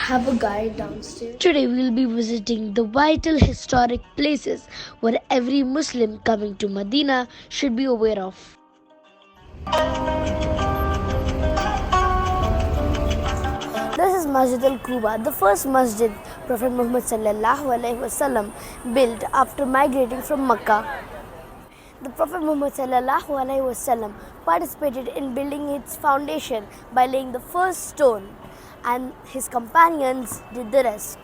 have a guide downstairs. Today we will be visiting the vital historic places where every Muslim coming to Medina should be aware of. This is Masjid al-Quba, the first masjid Prophet Muhammad ﷺ built after migrating from Mecca. The Prophet Muhammad ﷺ participated in building its foundation by laying the first stone, and his companions did the rest.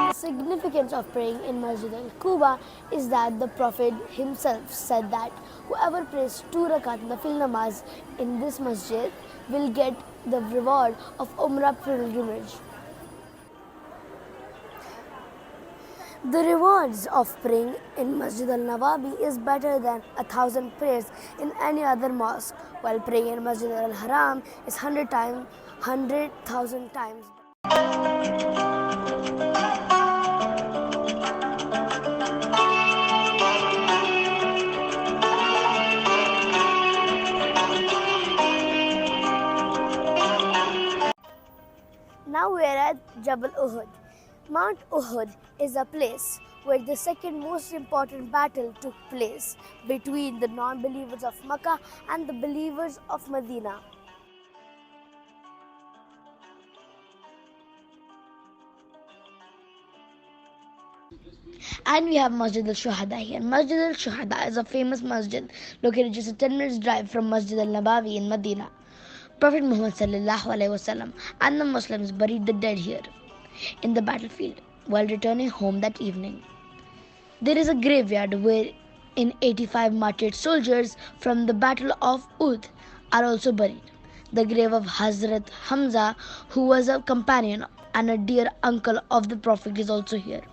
The significance of praying in Masjid al-Quba is that the Prophet himself said that whoever prays 2 rakat nafil namaz in this masjid will get the reward of Umrah pilgrimage. The rewards of praying in Masjid al-Nawawi is better than 1,000 prayers in any other mosque, while praying in Masjid al-Haram is 100,000 times. Now we are at Jabal Uhud. Mount Uhud is a place where the second most important battle took place between the non-believers of Makkah and the believers of Medina. And we have Masjid al-Shuhada here. Masjid al-Shuhada is a famous masjid located just a 10 minutes drive from Masjid al-Nabawi in Medina. Prophet Muhammad ﷺ and the Muslims buried the dead here in the battlefield while returning home that evening. There is a graveyard where 85 martyred soldiers from the Battle of Uhud are also buried. The grave of Hazrat Hamza, who was a companion and a dear uncle of the Prophet, is also here.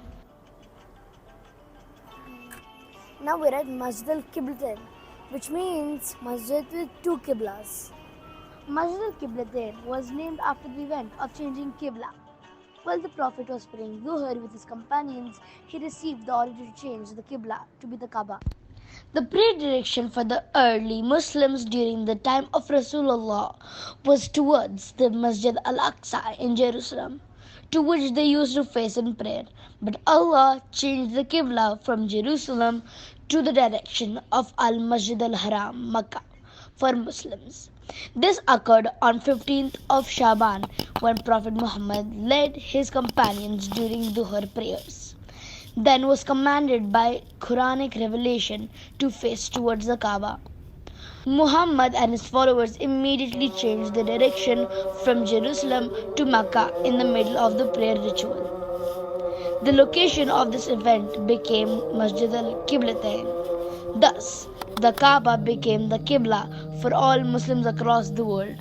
Now we are at Masjid al-Qiblatain, which means masjid with 2 qiblas. Masjid al-Qiblatain was named after the event of changing qibla. While the Prophet was praying Dhuhr with his companions, he received the order to change the qibla to be the Kaaba. The prayer direction for the early Muslims during the time of Rasulullah was towards the Masjid al-Aqsa in Jerusalem, to which they used to face in prayer. But Allah changed the Qibla from Jerusalem to the direction of Al-Masjid al-Haram, Makkah, for Muslims. This occurred on 15th of Shaban when Prophet Muhammad led his companions during Dhuhr prayers. Then was commanded by Quranic revelation to face towards the Kaaba. Muhammad and his followers immediately changed the direction from Jerusalem to Makkah in the middle of the prayer ritual. The location of this event became Masjid al-Qiblatain. Thus, the Kaaba became the Qibla for all Muslims across the world.